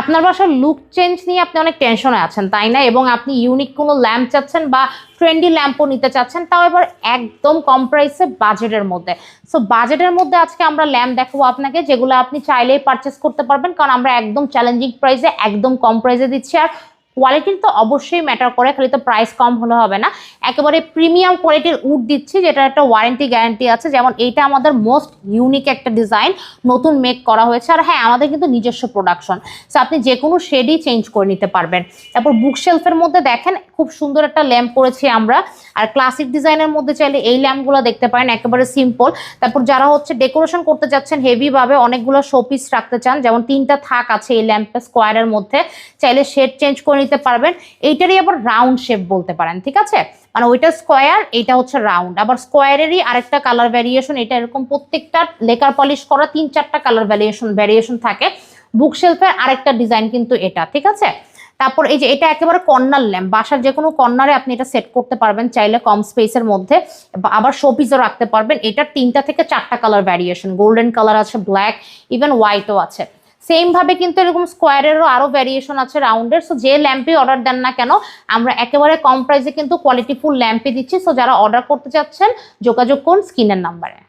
আপনার বাসার look change নিয়ে আপনি অনেক টেনশনে আছেন তাই না, এবং আপনি ইউনিক কোনো ল্যাম্প চাচ্ছেন বা ট্রেন্ডি ল্যাম্পও নিতে চাচ্ছেন, তাও এবার একদম কম প্রাইসে বাজেটের মধ্যে। সো বাজেটের মধ্যে আজকে আমরা ল্যাম্প দেখাবো আপনাকে, যেগুলো আপনি চাইলেই পারচেস করতে পারবেন, কারণ আমরা একদম চ্যালেঞ্জিং প্রাইসে একদম কম প্রাইসে দিচ্ছি। আর কোয়ালিটির তো অবশ্যই ম্যাটার করে, খালি তো প্রাইস কম হলে হবে না, একেবারে প্রিমিয়াম কোয়ালিটির উড দিচ্ছি, যেটা একটা ওয়ারেন্টি গ্যারান্টি আছে। যেমন এইটা আমাদের মোস্ট ইউনিক একটা ডিজাইন, নতুন মেক করা হয়েছে। আর হ্যাঁ, আমাদের কিন্তু নিজস্ব প্রোডাকশন, সো আপনি যে কোনো শেডই চেঞ্জ করে নিতে পারবেন। তারপর বুকশেলফের মধ্যে দেখেন খুব সুন্দর একটা ল্যাম্প করেছি আমরা। আর ক্লাসিক ডিজাইনের মধ্যে চাইলে এই ল্যাম্পগুলো দেখতে পারেন, একেবারে সিম্পল। তারপর যারা হচ্ছে ডেকোরেশন করতে যাচ্ছেন হেভি ভাবে, অনেকগুলো শোপিস রাখতে চান, যেমন 3টা থাক আছে এই ল্যাম্পের স্কোয়ারের মধ্যে, চাইলে শেড চেঞ্জ করে নিতে পারবেন। এইটারই আবার রাউন্ড শেপ বলতে পারেন, ঠিক আছে, মানে ওইটা স্কোয়ার, এইটা হচ্ছে রাউন্ড। আবার স্কোয়ারেরই আরেকটা কালার ভ্যারিয়েশন, এটা এরকম প্রত্যেকটা লেকার পলিশ করা 3-4টা কালার ভ্যারিয়েশন থাকে। বুকশেলফের আরেকটা ডিজাইন কিন্তু এটা, ঠিক আছে। তারপর এই যে এটা একেবারে কর্নার ল্যাম্প, বাসার যে কোনো কর্নারে আপনি এটা সেট করতে পারবেন চাইলে কম স্পেসের মধ্যে, আবার শোপিসও রাখতে পারবেন। এটার 3টা থেকে 4টা কালার ভ্যারিয়েশন, গোল্ডেন কালার আছে, ব্ল্যাক, ইভেন হোয়াইটও আছে। সেম ভাবে কিন্তু এরকম স্কোয়ারেরও আরো ভ্যারিয়েশন আছে রাউন্ডের। সো যে ল্যাম্পে অর্ডার দেন না কেন, আমরা একেবারে কম প্রাইসে কিন্তু কোয়ালিটিফুল ল্যাম্পে দিচ্ছি। সো যারা অর্ডার করতে চাচ্ছেন যোগাযোগ করুন স্ক্রিনের নাম্বারে।